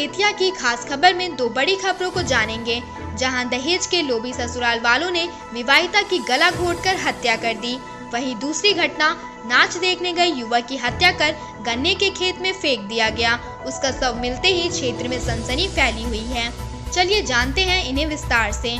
बेतिया की खास खबर में दो बड़ी खबरों को जानेंगे, जहां दहेज के लोभी ससुराल वालों ने विवाहिता की गला घोंटकर हत्या कर दी। वहीं दूसरी घटना, नाच देखने गए युवक की हत्या कर गन्ने के खेत में फेंक दिया गया। उसका शव मिलते ही क्षेत्र में सनसनी फैली हुई है। चलिए जानते हैं इन्हें विस्तार से।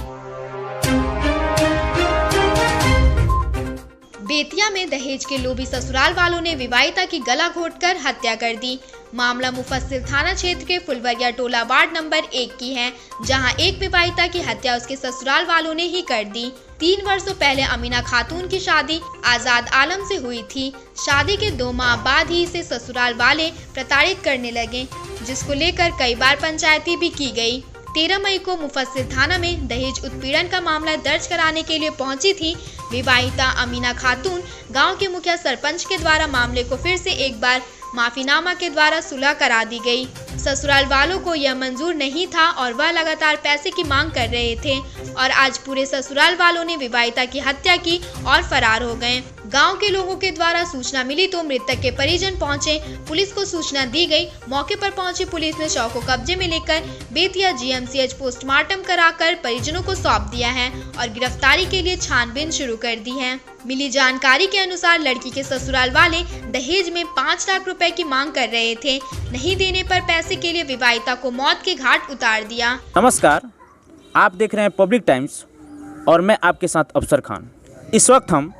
बेतिया में दहेज के लोभी ससुराल वालों ने विवाहिता की गला घोंटकर हत्या कर दी। मामला मुफस्सिल थाना क्षेत्र के फुलवरिया टोला वार्ड नंबर 1 की है, जहां एक विवाहिता की हत्या उसके ससुराल वालों ने ही कर दी। 3 वर्षों पहले अमीना खातून की शादी आजाद आलम से हुई थी। शादी के 2 माह बाद ही इसे ससुराल वाले प्रताड़ित करने लगे, जिसको लेकर कई बार पंचायती भी की गई। 13 मई को मुफस्सिल थाना में दहेज उत्पीड़न का मामला दर्ज कराने के लिए पहुंची थी विवाहिता अमीना खातून। गांव के मुखिया सरपंच के द्वारा मामले को फिर से एक बार माफीनामा के द्वारा सुलह करा दी गई। ससुराल वालों को यह मंजूर नहीं था और वह लगातार पैसे की मांग कर रहे थे और आज पूरे ससुराल वालों ने विवाहिता की हत्या की और फरार हो गए। गांव के लोगों के द्वारा सूचना मिली तो मृतक के परिजन पहुंचे, पुलिस को सूचना दी गई। मौके पर पहुंची पुलिस ने शव को कब्जे में लेकर बेतिया जीएमसीएच पोस्टमार्टम कराकर परिजनों को सौंप दिया है और गिरफ्तारी के लिए छानबीन शुरू कर दी है। मिली जानकारी के अनुसार लड़की के ससुराल वाले दहेज में 5 लाख रुपए की मांग कर रहे थे। नहीं देने पर पैसे के लिए विवाहिता को मौत के घाट उतार दिया। नमस्कार, आप देख रहे हैं पब्लिक टाइम्स और मैं आपके साथ अफसर खान। इस वक्त हम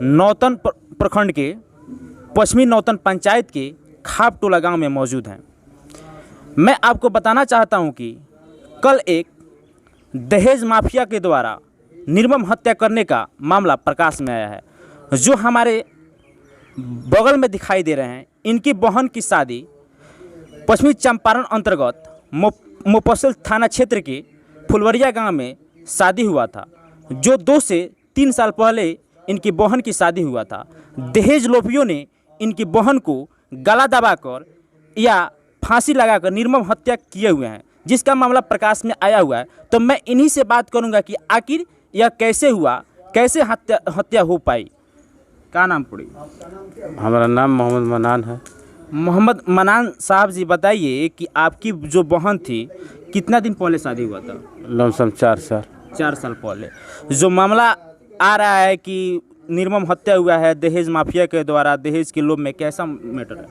नौतन प्रखंड के पश्चिमी नौतन पंचायत के खाप टोला गांव में मौजूद हैं। मैं आपको बताना चाहता हूं कि कल एक दहेज माफिया के द्वारा निर्मम हत्या करने का मामला प्रकाश में आया है। जो हमारे बगल में दिखाई दे रहे हैं, इनकी बहन की शादी पश्चिमी चंपारण अंतर्गत मुफस्सिल थाना क्षेत्र के फुलवरिया गांव में शादी हुआ था। जो 2 से 3 साल पहले इनकी बहन की शादी हुआ था। दहेज लोभियों ने इनकी बहन को गला दबाकर या फांसी लगाकर निर्मम हत्या किए हुए हैं, जिसका मामला प्रकाश में आया हुआ है। तो मैं इन्हीं से बात करूंगा कि आखिर यह कैसे हुआ, कैसे हत्या हो पाई। क्या नाम पड़ी? हमारा नाम मोहम्मद मनान है। मोहम्मद मनान साहब जी, बताइए कि आपकी जो बहन थी कितना दिन पहले शादी हुआ था? लमसम 4 साल पहले। जो मामला आ रहा है कि निर्मम हत्या हुआ है दहेज माफिया के द्वारा, दहेज के लोभ में, कैसा मैटर है?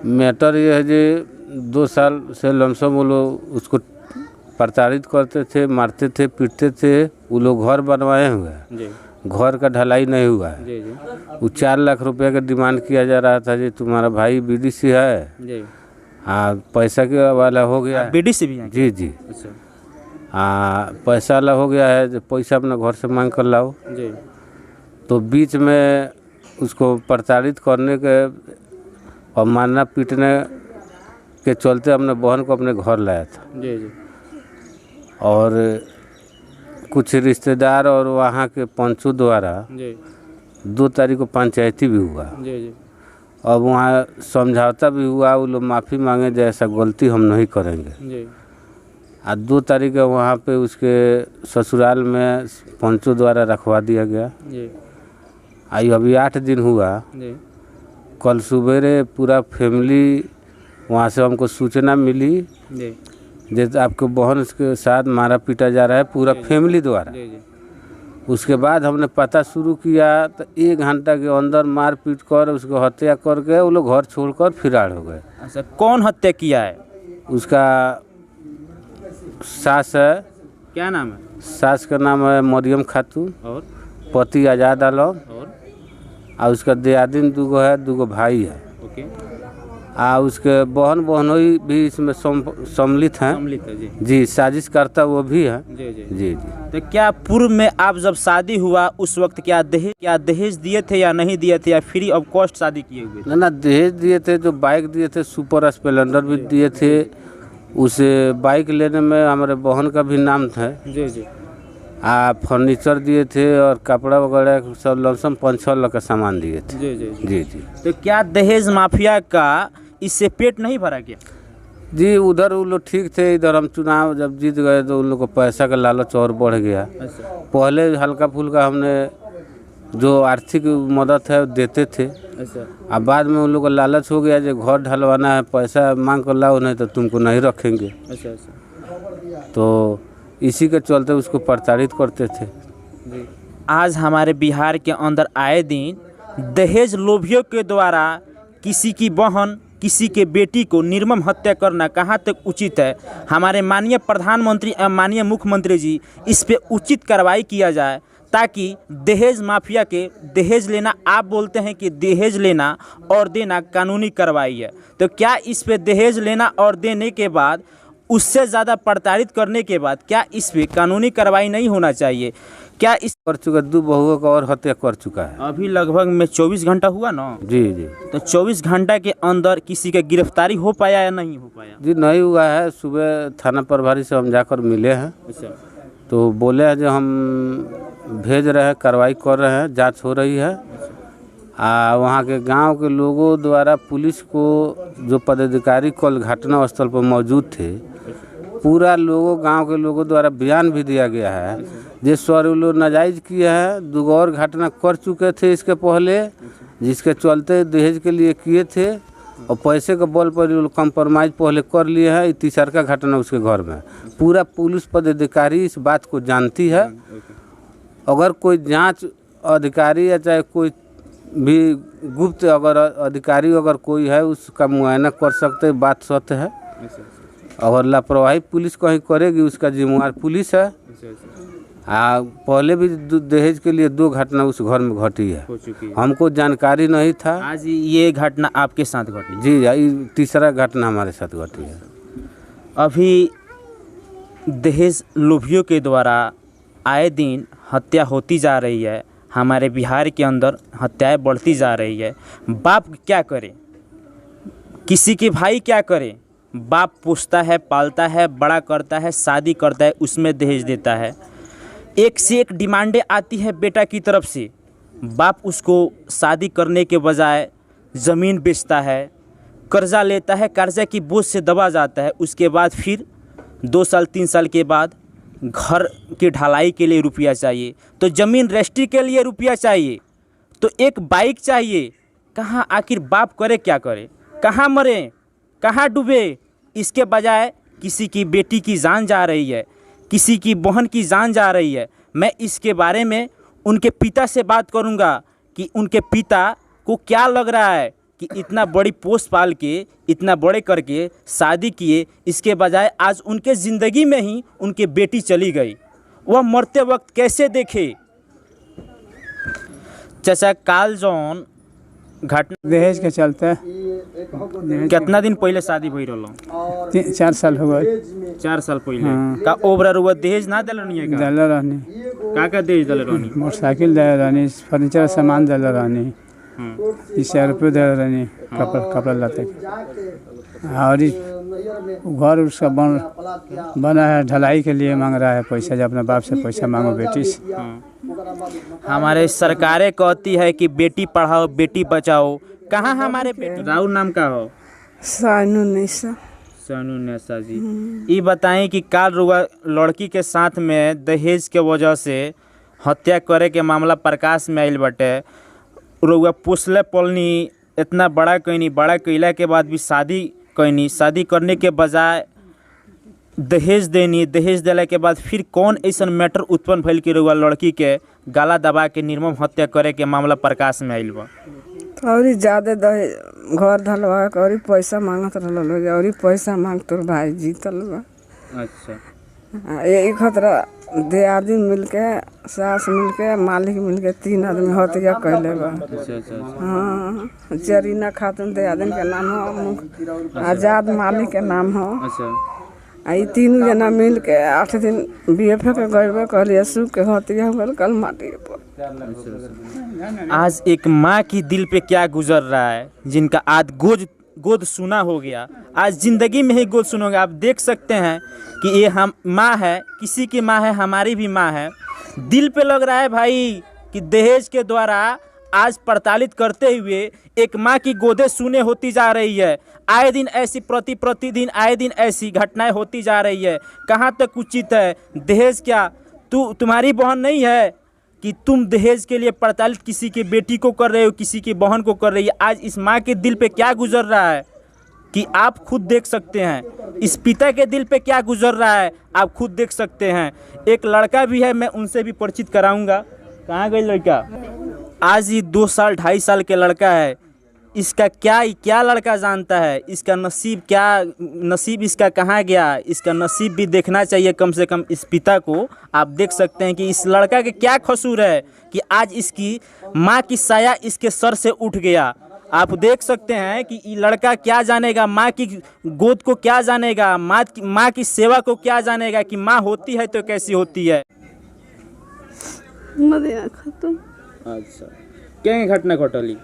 मैटर ये है जी 2 साल से लमसम वो लोग उसको प्रताड़ित करते थे, मारते थे, पीटते थे। वो लोग घर बनवाए हुए हैं, घर का ढलाई नहीं हुआ है। वो 4 लाख रुपए का डिमांड किया जा रहा था जी, तुम्हारा भाई बीडीसी है। हाँ, पैसा के वाला हो गया। बीडीसी भी है? जी। अच्छा। पैसा वाला हो गया है, जो पैसा अपना घर से मांग कर लाओ जी। तो बीच में उसको प्रताड़ित करने के और मारना पीटने के चलते अपने बहन को अपने घर लाया था। जी। और कुछ रिश्तेदार और वहाँ के पंचों द्वारा 2 तारीख को पंचायती भी हुआ। जी। अब वहाँ समझौता भी हुआ, वो लोग माफ़ी मांगे, जैसा गलती हम नहीं करेंगे। जी। 2 तारीख को वहाँ पे उसके ससुराल में पंचों द्वारा रखवा दिया गया। जी। अभी 8 दिन हुआ। जी। कल सुबेरे पूरा फैमिली वहाँ से हमको सूचना मिली जी। जैसे आपके बहन के साथ मारा पीटा जा रहा है, पूरा फैमिली द्वारा। जी। उसके बाद हमने पता शुरू किया तो 1 घंटा के अंदर मार पीट कर उसको हत्या करके वो लोग घर छोड़कर फरार हो गए। अच्छा, कौन हत्या किया है? उसका सास है। क्या नाम है? सास का नाम है मरियम खातून और पति आजाद आलम। और उसका दियादिन 2 है, 2 भाई है। ओके। उसके बहनोई भी इसमें सम्मिलित हैं। जी, साजिश करता वो भी है। जी। तो क्या पूर्व में आप जब शादी हुआ उस वक्त क्या दहेज दिए थे या नहीं दिए थे, या फ्री ऑफ कॉस्ट शादी किए हुए थे? ना, दहेज दिए थे। जो बाइक दिए थे, सुपर स्प्लेंडर भी दिए थे। उस बाइक लेने में हमारे बहन का भी नाम था। जी। फर्नीचर दिए थे और कपड़ा वगैरह सब लमसम 5-6 लाख का सामान दिए थे। जी। तो क्या दहेज माफिया का इससे पेट नहीं भरा क्या? जी, उधर वो लोग ठीक थे, इधर हम चुनाव जब जीत गए तो उन लोग को पैसा का लालच और बढ़ गया। अच्छा। पहले हल्का फुल्का हमने जो आर्थिक मदद है वो देते थे। अच्छा अब बाद में उन लोग को लालच हो गया जो घर ढलवाना है, पैसा मांग कर लाओ, नहीं तो तुमको नहीं रखेंगे। अच्छा अच्छा तो इसी के चलते उसको प्रताड़ित करते थे। जी। आज हमारे बिहार के अंदर आए दिन दहेज लोभियों के द्वारा किसी की बहन, किसी के बेटी को निर्मम हत्या करना कहाँ तक उचित है? हमारे माननीय प्रधानमंत्री एवं माननीय मुख्यमंत्री जी इस पे उचित कार्रवाई किया जाए, ताकि दहेज माफिया के दहेज लेना, आप बोलते हैं कि दहेज लेना और देना कानूनी कार्रवाई है, तो क्या इस पे दहेज लेना और देने के बाद उससे ज़्यादा प्रताड़ित करने के बाद क्या इस पे कानूनी कार्रवाई नहीं होना चाहिए? क्या इस कर चुका, 2 बहुओं का और हत्या कर चुका है। अभी लगभग में 24 घंटा हुआ ना? जी जी। तो 24 घंटा के अंदर किसी का गिरफ्तारी हो पाया या नहीं हो पाया? जी नहीं हुआ है। सुबह थाना प्रभारी से हम जाकर मिले हैं, अच्छा तो बोले हैं जो हम भेज रहे हैं, कार्रवाई कर रहे हैं, जांच हो रही है। वहाँ के गांव के लोगों द्वारा पुलिस को, जो पदाधिकारी कल घटना स्थल पर मौजूद थे, पूरा लोगों, गांव के लोगों द्वारा बयान भी दिया गया है जिस पर वो लोग नाजायज़ किए हैं। 2 और घटना कर चुके थे इसके पहले, जिसके चलते दहेज के लिए किए थे और पैसे के बल पर लोग कंप्रोमाइज़ पहले कर लिए हैं। 3 का घटना उसके घर में। पूरा पुलिस पदाधिकारी इस बात को जानती है। अगर कोई जांच अधिकारी या चाहे कोई भी गुप्त अगर अधिकारी अगर कोई है, उसका मुआयना कर सकते, बात सत्य है। अगर लापरवाही पुलिस कहीं करेगी, उसका जिम्मेवार पुलिस है। पहले भी दहेज के लिए 2 घटना उस घर में घटी है, हमको जानकारी नहीं था। आज ये घटना आपके साथ घटी? जी, ये 3रा घटना हमारे साथ घटी है। अभी दहेज लोभियों के द्वारा आए दिन हत्या होती जा रही है, हमारे बिहार के अंदर हत्याएं बढ़ती जा रही है। बाप क्या करे, किसी के भाई क्या करे? बाप पोसता है, पालता है, बड़ा करता है, शादी करता है, उसमें दहेज देता है। एक से एक डिमांडें आती है बेटा की तरफ से। बाप उसको शादी करने के बजाय ज़मीन बेचता है, कर्जा लेता है, कर्जा की बोझ से दबा जाता है। उसके बाद फिर 2 साल 3 साल के बाद घर की ढलाई के लिए रुपया चाहिए, तो ज़मीन रजिस्ट्री के लिए रुपया चाहिए, तो एक बाइक चाहिए। कहाँ आखिर बाप करे क्या करे? कहाँ मरे, कहाँ डूबे? इसके बजाय किसी की बेटी की जान जा रही है, किसी की बहन की जान जा रही है। मैं इसके बारे में उनके पिता से बात करूंगा कि उनके पिता को क्या लग रहा है कि इतना बड़ी पोस्ट पाल के, इतना बड़े करके शादी किए, इसके बजाय आज उनके ज़िंदगी में ही उनकी बेटी चली गई। वह मरते वक्त कैसे देखे? चाचा, काल जौन घटना दहेज के चलते कितना दिन पहले शादी भई रहलो? 4 साल हो गए। 4 साल पहले का ओबरा रुआ दहेज ना दिलनी है? का दिल रहनी, का दहेज दिल रहनी? मोटरसाइकिल दिल रहनी, फर्नीचर सामान दिल रहनी, 30,000 रुपये दिल रहनी, कपड़ा लते के। और घर उसका बना है, ढलाई के लिए मांग रहा है पैसा। जब अपने बाप से पैसा मांगो बेटी से। हमारे सरकारें कहती है कि बेटी पढ़ाओ, बेटी बचाओ। कहाँ हमारे बेटी? राहुल नाम का हो? सानू निशा। सानू निशा जी, ये बताएं कि काल रुआ लड़की के साथ में दहेज के वजह से हत्या करे के मामला प्रकाश में आइल बटे। रुआ पोसले पलनी, इतना बड़ा कैनी, बड़ा कैला के बाद भी शादी कैनी, शादी करने के बजाय दहेज देनी, दहेज दिला के बाद फिर कौन ऐसा मैटर उत्पन्न भइल कि रुआ लड़की के गाला दबा के निर्मम हत्या करे के मामला प्रकाश में आइल बा? और ज़्यादा दहेज घर ढलवा के और पैसा मांगत रहल लोग, और पैसा मांग तोर भाई जीतल बा। अच्छा, यही खतरा दियादी मिलके, सास मिलके, मालिक मिलके 3 आदमी हत्या कैले बा। हाँ, जरीना खातून दियादिन के नाम हो, आजाद मालिक के नाम हो। ये 3 जना मिल के 8 दिन BF के गए, कहलिए सुख के हत्या हो, कल माटी पर। आज एक माँ की दिल पे क्या गुजर रहा है, जिनका आज गोद सुना हो गया, आज ज़िंदगी में ही गोद सुनोगे। आप देख सकते हैं कि ये हम माँ है, किसी की माँ है, हमारी भी माँ है। दिल पे लग रहा है भाई कि दहेज के द्वारा आज प्रताड़ित करते हुए एक माँ की गोदें सुने होती जा रही है। आए दिन ऐसी प्रतिदिन आए दिन ऐसी घटनाएं होती जा रही है। कहाँ तक उचित है? दहेज क्या तुम्हारी बहन नहीं है कि तुम दहेज के लिए प्रताड़ित किसी की बेटी को कर रहे हो, किसी की बहन को कर रही है। आज इस माँ के दिल पे क्या गुजर रहा है कि आप खुद देख सकते हैं। इस पिता के दिल पे क्या गुजर रहा है आप खुद देख सकते हैं। एक लड़का भी है, मैं उनसे भी परिचित कराऊंगा। कहाँ गई लड़का? आज ही 2 साल 2.5 साल के लड़का है। इसका क्या लड़का जानता है इसका नसीब इसका कहाँ गया। इसका नसीब भी देखना चाहिए कम से कम इस पिता को। आप देख सकते हैं कि इस लड़का के क्या कसूर है कि आज इसकी माँ की साया इसके सर से उठ गया। आप देख सकते हैं कि ये लड़का क्या जानेगा, माँ की गोद को क्या जानेगा, माँ की सेवा को क्या जानेगा कि माँ होती है तो कैसी होती है। खत्म। अच्छा, क्या घटना घटली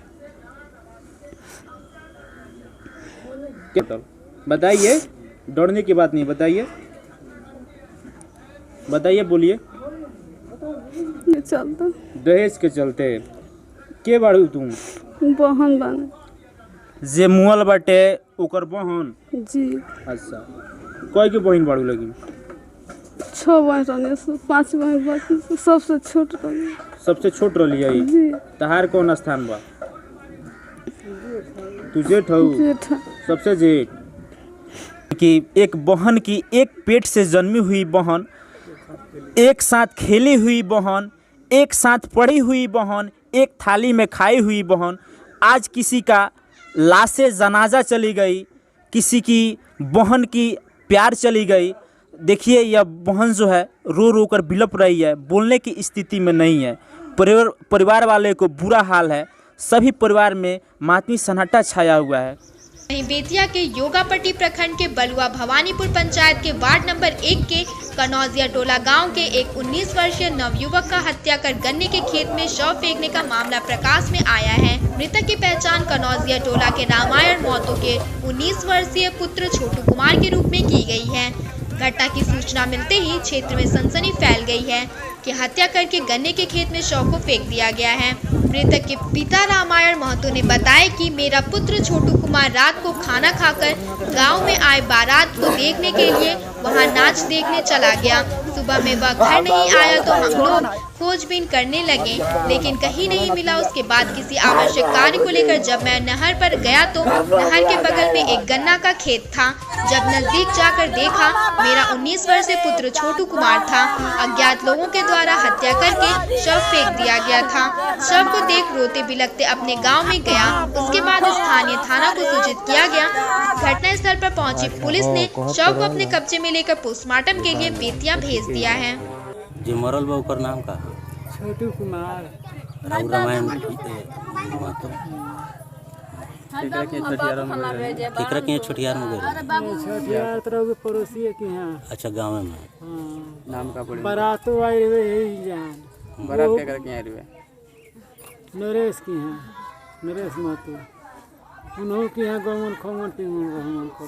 बताइए, डरने की बात नहीं, बताइए बोलिए। चलता दहेज के चलते के बाड़ू तुम? बहन बने जे मुअल बाटे ओकर बहन जी। अच्छा, कोई के बहन बाड़ू लगी? 6 बहन रहने, 5 बहन बाकी सबसे छोट रही। सबसे छोट रही है जी। तहार कौन स्थान बा? तू जेठ हऊ? सबसे जेठ। कि एक बहन की, एक पेट से जन्मी हुई बहन, एक साथ खेली हुई बहन, एक साथ पढ़ी हुई बहन, एक थाली में खाई हुई बहन, आज किसी का लाशे जनाजा चली गई, किसी की बहन की प्यार चली गई। देखिए यह बहन जो है रो रो कर बिलप रही है, बोलने की स्थिति में नहीं है। परिवार वाले को बुरा हाल है, सभी परिवार में मातमी सन्नाटा छाया हुआ है। वहीं बेतिया के योगापट्टी प्रखंड के बलुआ भवानीपुर पंचायत के वार्ड नंबर 1 के कनौजिया टोला गांव के एक 19 वर्षीय नवयुवक का हत्या कर गन्ने के खेत में शव फेंकने का मामला प्रकाश में आया है। मृतक की पहचान कनौजिया टोला के रामायण महतो के 19 वर्षीय पुत्र छोटू कुमार के रूप में की गई है। घटना की सूचना मिलते ही क्षेत्र में सनसनी फैल गई है कि हत्या करके गन्ने के खेत में शव को फेंक दिया गया है। मृतक के पिता रामायण महतो ने बताया कि मेरा पुत्र छोटू कुमार रात को खाना खाकर गांव में आए बारात को देखने के लिए वहां नाच देखने चला गया। सुबह में वह घर नहीं आया तो हम लोग खोजबीन करने लगे, लेकिन कहीं नहीं मिला। उसके बाद किसी आवश्यक कार्य को लेकर जब मैं नहर पर गया तो नहर के बगल में एक गन्ना का खेत था। जब नजदीक जाकर देखा, मेरा 19 वर्षीय पुत्र छोटू कुमार था। अज्ञात लोगों के द्वारा हत्या करके शव फेंक दिया गया था। शव को देख रोते बिलखते अपने गांव में गया। उसके बाद स्थानीय थाना को सूचित किया गया। घटना स्थल पर पहुंची पुलिस ने शव को अपने कब्जे में लेकर पोस्टमार्टम के लिए बेतिया भेज दिया है। जी मरल बा ओकर नाम का? छोटू कुमार। रामायण महतो। केकरा के छठियार में गए? छठियार तरह के पड़ोसी के यहाँ। अच्छा, गाँव में। नाम का पड़ी? बारातो आई रहे यही जान। बारात केकरा के यहाँ रहे? नरेश के यहाँ, नरेश महतो। उन्हों के यहाँ गमन खमन पिमन रहमन कर।